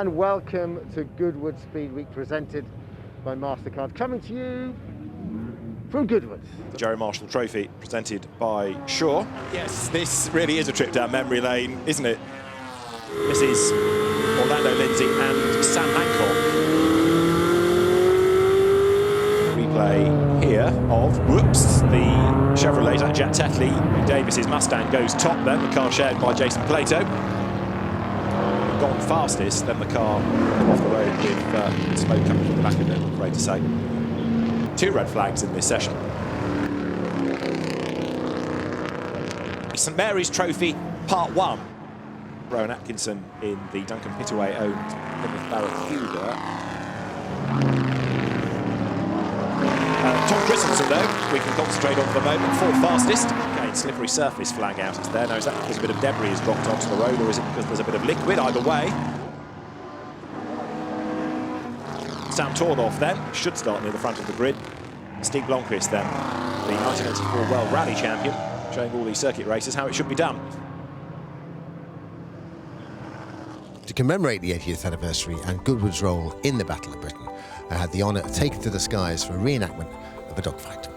and welcome to Goodwood SpeedWeek presented by Mastercard, coming to you from Goodwood. The Gerry Marshall Trophy presented by Shaw. Yes, this really is a trip down memory lane, isn't it? This is Orlando Lindsay and Sam Hancock. Replay here of, whoops, the Chevrolet Jack Tetley. Davis's Mustang goes top then, the car shared by Jason Plato. Gone fastest, then the car off the road with smoke coming from the back of it, I'm afraid to say. 2 red flags in this session. St Mary's Trophy Part 1. Rowan Atkinson in the Duncan Pittaway owned Plymouth Barracuda. Tom Christensen though, we can concentrate on for the moment, 4th fastest. Again, slippery surface flag out is there. Now is that because a bit of debris has dropped onto the road, or is it because there's a bit of liquid? Either way. Sam Tornoff then, should start near the front of the grid. Steve Blomqvist then, the 1984 World Rally Champion, showing all these circuit races how it should be done. To commemorate the 80th anniversary and Goodwood's role in the Battle of Britain, I had the honour of taking to the skies for a reenactment of a dogfight.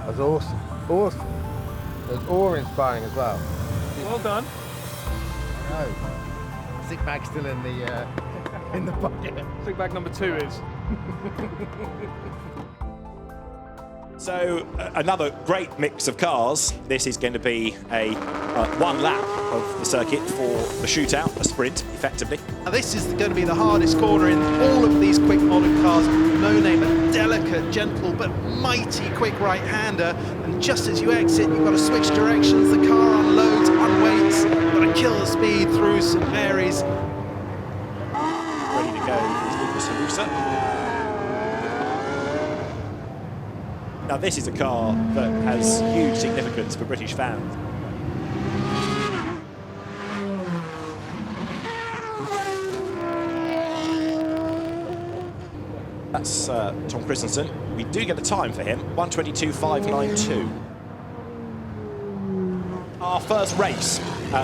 That was awesome, awesome. It was awe-inspiring as well. Well done. No, sick bag still in the bucket. I think bag number 2 is. So another great mix of cars. This is going to be a 1 lap of the circuit for the shootout, a sprint, effectively. Now this is going to be the hardest corner in all of these quick modern cars. No name, a delicate, gentle, but mighty quick right-hander. And just as you exit, you've got to switch directions. The car unloads, unweights. You've got to kill the speed through St Mary's. Ready to go is Lucas Halusa. Now this is a car that has huge significance for British fans. That's Tom Christensen. We do get the time for him, 1:22.592. Our first race.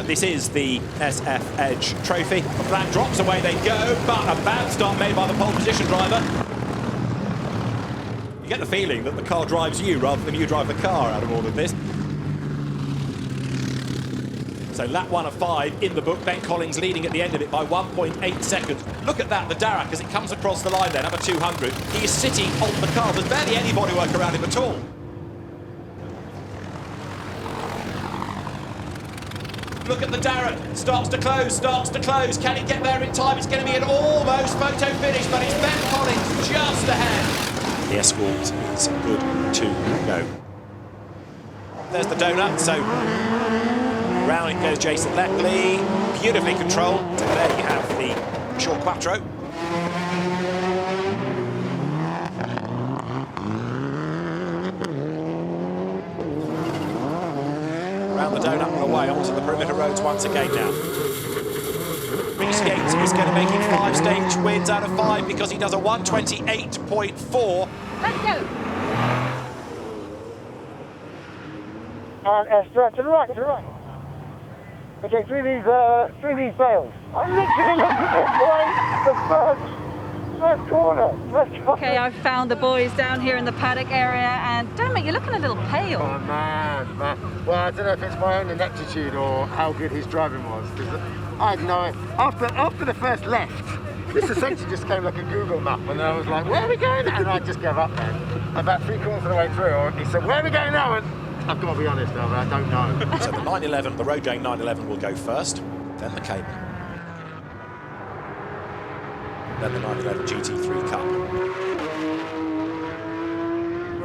This is the SF Edge Trophy. The flag drops, away they go, but a bad start made by the pole position driver. You get the feeling that the car drives you rather than you drive the car out of all of this. So lap 1 of 5 in the book. Ben Collins leading at the end of it by 1.8 seconds. Look at that, the Darragh, as it comes across the line there, number 200. He is sitting on the car. There's barely any bodywork around him at all. Look at the Darragh. Starts to close. Can he get there in time? It's going to be an almost photo finish, but it's Ben Collins just ahead. The Escort is good to go. There's the donut, so round it goes Jason Leckley, beautifully controlled. So there you have the Audi Quattro. Around the donut and away onto the perimeter roads once again now. Reece Yates is going to make it 5 stage wins out of 5 because he does a 1:28.4. Let's go. And extra to the right. Okay, through these bales. I'm literally looking at the first corner. Okay, I've found the boys down here in the paddock area, and damn it, you're looking a little pale. Oh man. Well, I don't know if it's my own ineptitude or how good his driving was, because I had no idea. After the first left, this essentially just came like a Google map, and I was like, where are we going? And I just gave up then. About 3 quarters of the way through, he said, where are we going now? And I've got to be honest, though, I don't know. So the 911, the road going 911 will go first, then the Cayman. Then the 911 GT3 Cup.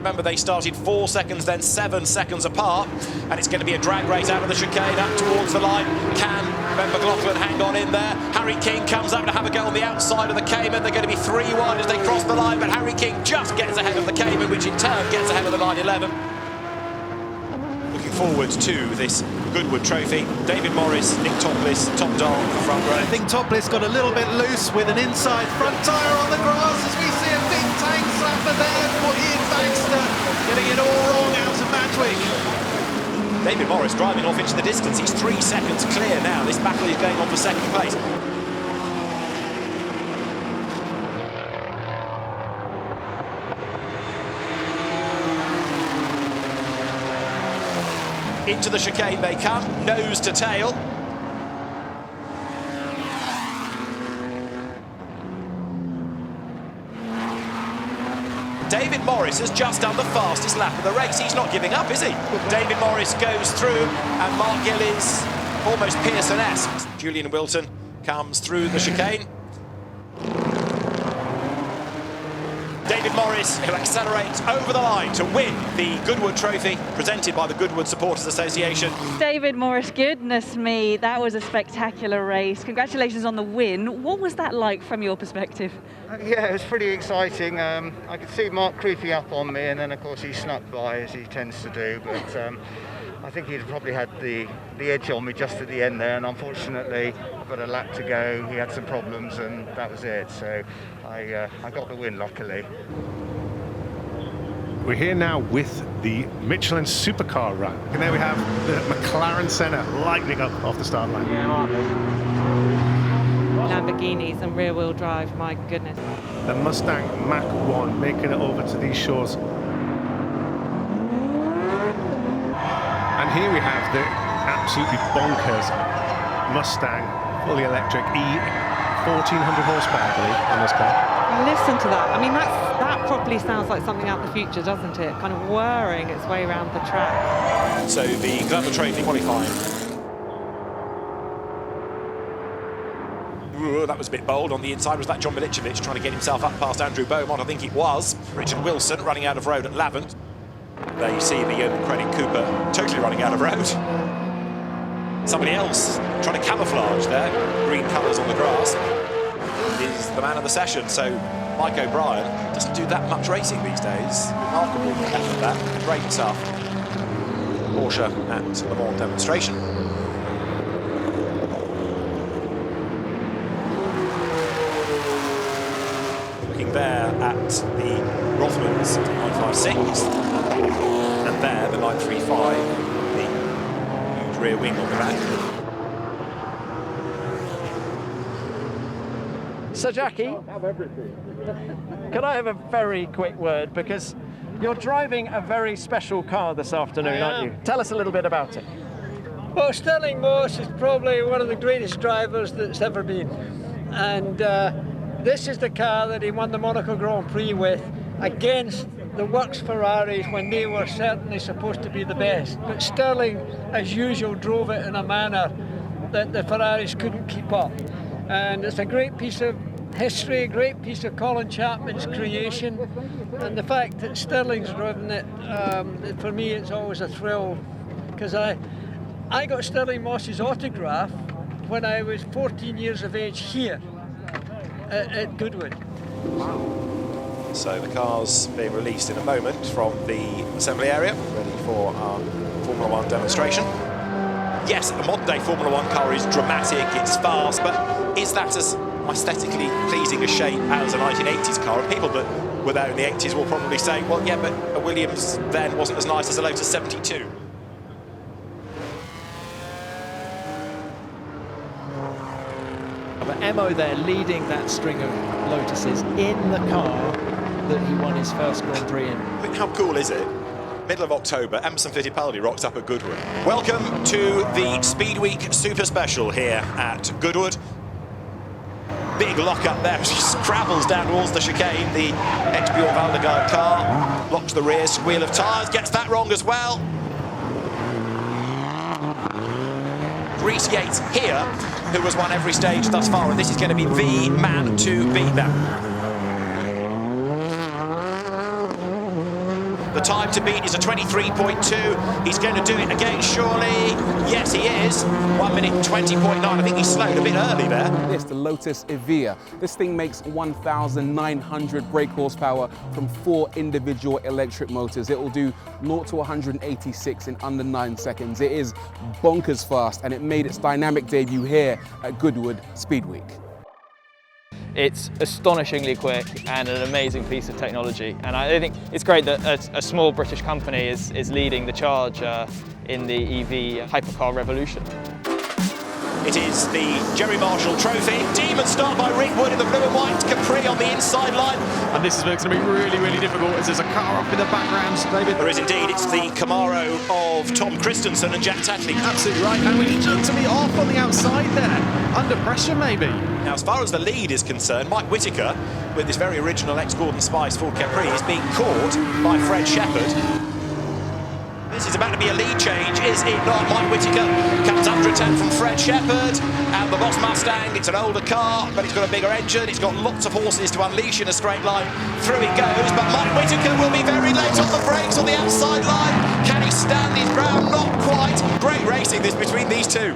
Remember, they started 4 seconds, then 7 seconds apart, and it's going to be a drag race out of the chicane up towards the line. Can Ben McLaughlin hang on in there? Harry King comes up to have a go on the outside of the Cayman. They're going to be 3 wide as they cross the line, but Harry King just gets ahead of the Cayman, which in turn gets ahead of the 911. Looking forward to this Goodwood Trophy. David Morris, Nick Topless, top dog for front row. I think Topless got a little bit loose with an inside front tyre on the grass as we see a big tank slapper there for Ian Baxter, getting it all wrong out of Matwick. David Morris driving off into the distance. He's 3 seconds clear now. This battle is going on for second place. Into the chicane they come, nose to tail. David Morris has just done the fastest lap of the race. He's not giving up, is he? David Morris goes through, and Mark Gill is almost Pearson-esque. Julian Wilton comes through the chicane. David Morris, who accelerates over the line to win the Goodwood Trophy, presented by the Goodwood Supporters Association. David Morris, goodness me, that was a spectacular race. Congratulations on the win. What was that like from your perspective? Yeah, it was pretty exciting. I could see Mark creeping up on me, and then of course he snuck by as he tends to do, but I think he'd probably had the edge on me just at the end there, and unfortunately I've got a lap to go. He had some problems and that was it, so I got the win luckily. We're here now with the Michelin Supercar run, and there we have the McLaren Senna lightning up off the start line. Lamborghinis and rear-wheel drive, my goodness. The Mustang Mach-1 making it over to these shores. And here we have the absolutely bonkers Mustang, fully electric, 1400 horsepower, I believe, on this car. Listen to that. I mean, that probably sounds like something out of the future, doesn't it? Kind of whirring its way around the track. So the Goodwood Trophy qualifying. Ooh, that was a bit bold. On the inside was that John Milicevic trying to get himself up past Andrew Beaumont, I think it was. Richard Wilson running out of road at Lavant. There you see the Yeoman Credit Cooper totally running out of road. Somebody else trying to camouflage there. Green colours on the grass is the man of the session. So Mike O'Brien doesn't do that much racing these days. Remarkable effort that. Great stuff. Porsche at Le Mans demonstration. Looking there at the Rothmans 956. And there, the 935, the huge rear wing on the back. So Jackie, can I have a very quick word? Because you're driving a very special car this afternoon, aren't you? Tell us a little bit about it. Well, Sterling Moss is probably one of the greatest drivers that's ever been. And this is the car that he won the Monaco Grand Prix with against the works Ferraris when they were certainly supposed to be the best. But Sterling, as usual, drove it in a manner that the Ferraris couldn't keep up. And it's a great piece of history, a great piece of Colin Chapman's creation. And the fact that Sterling's driven it, for me, it's always a thrill. Because I got Sterling Moss's autograph when I was 14 years of age here at Goodwood. So the car's being released in a moment from the assembly area, ready for our Formula 1 demonstration. Yes, a modern day Formula 1 car is dramatic, it's fast, but is that as aesthetically pleasing a shape as a 1980s car? And people that were there in the 80s will probably say, well, yeah, but a Williams then wasn't as nice as a Lotus 72. But Emo there leading that string of Lotuses in the car that he won his first Grand Prix in. I think how cool is it? Middle of October, Emerson Fittipaldi rocks up at Goodwood. Welcome to the SpeedWeek Super Special here at Goodwood. Big lock up there as he scrabbles down towards the chicane. The ex-Bjorn Valdegaard car locks the rear wheel of tyres, gets that wrong as well. Reece Yates here, who has won every stage thus far, and this is going to be the man to beat them. The time to beat is a 23.2. He's going to do it again, surely. Yes, he is. 1 minute 20.9. I think he slowed a bit early there. It's the LOTUS EVIJA. This thing makes 1,900 brake horsepower from 4 individual electric motors. It will do 0 to 186 in under 9 seconds. It is bonkers fast, and it made its dynamic debut here at Goodwood SpeedWeek. It's astonishingly quick and an amazing piece of technology, and I think it's great that a small British company is leading the charge in the EV hypercar revolution. It is the Gerry Marshall Trophy. Demon start by Rick Wood in the blue and white Capri on the inside line. And this is going to be really, really difficult as there's a car up in the background, David. There is indeed. It's the Camaro of Tom Christensen and Jack Tatley. Absolutely right. And we look to be off on the outside there. Under pressure, maybe. Now, as far as the lead is concerned, Mike Whittaker, with this very original ex-Gordon Spice Ford Capri, is being caught by Fred Shepherd. This is about to be a lead change, is it not? Mike Whittaker comes under attack from Fred Shepherd, and the Boss Mustang. It's an older car, but it's got a bigger engine. It's got lots of horses to unleash in a straight line. Through it goes, but Mike Whittaker will be very late on the brakes on the outside line. Can he stand his ground? Not quite. Great racing this between these two.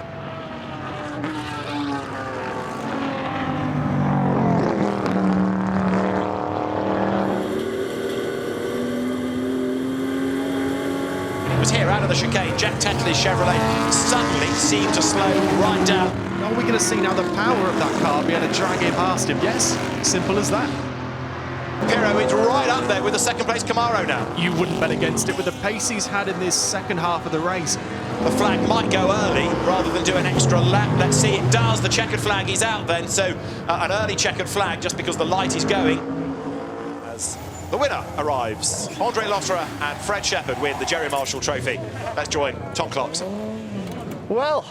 Here out of the chicane, Jack Tatley's Chevrolet suddenly seemed to slow right down. Are we going to see now the power of that car be able to drag it past him? Yes, simple as that. Pirro is right up there with the second place Camaro now. You wouldn't bet against it with the pace he's had in this second half of the race. The flag might go early rather than do an extra lap. Let's see, it does. The checkered flag is out then, so an early checkered flag just because the light is going. As the winner arrives. Andre Lotterer and Fred Shepherd win the Gerry Marshall Trophy. Let's join Tom Clarkson. Well,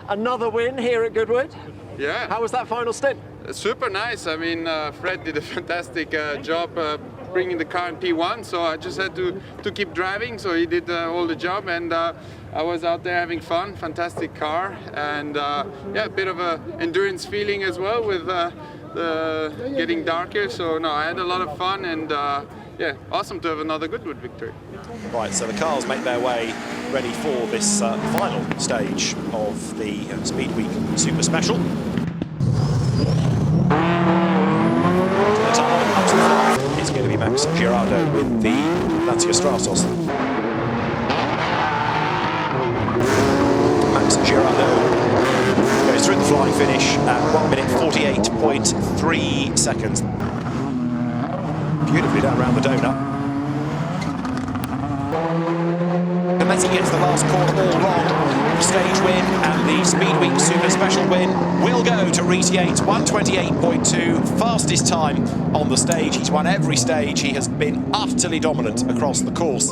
another win here at Goodwood. Yeah. How was that final stint? Super nice. I mean, Fred did a fantastic job bringing the car in P1, so I just had to keep driving, so he did all the job, and I was out there having fun. Fantastic car, and yeah, a bit of a endurance feeling as well with getting darker, so no, I had a lot of fun, and yeah, awesome to have another Goodwood victory. Right, so the cars make their way ready for this final stage of the SpeedWeek Super Special. It's going to be Max Girardo with the Lancia Stratos. Max Girardo goes through the flying finish at 1 minute 48.3 seconds. Beautifully down around the donut. Unless he gets the last corner all wrong, the stage win and the SpeedWeek Super Special win will go to Reese Yates, 128.2, fastest time on the stage. He's won every stage. He has been utterly dominant across the course.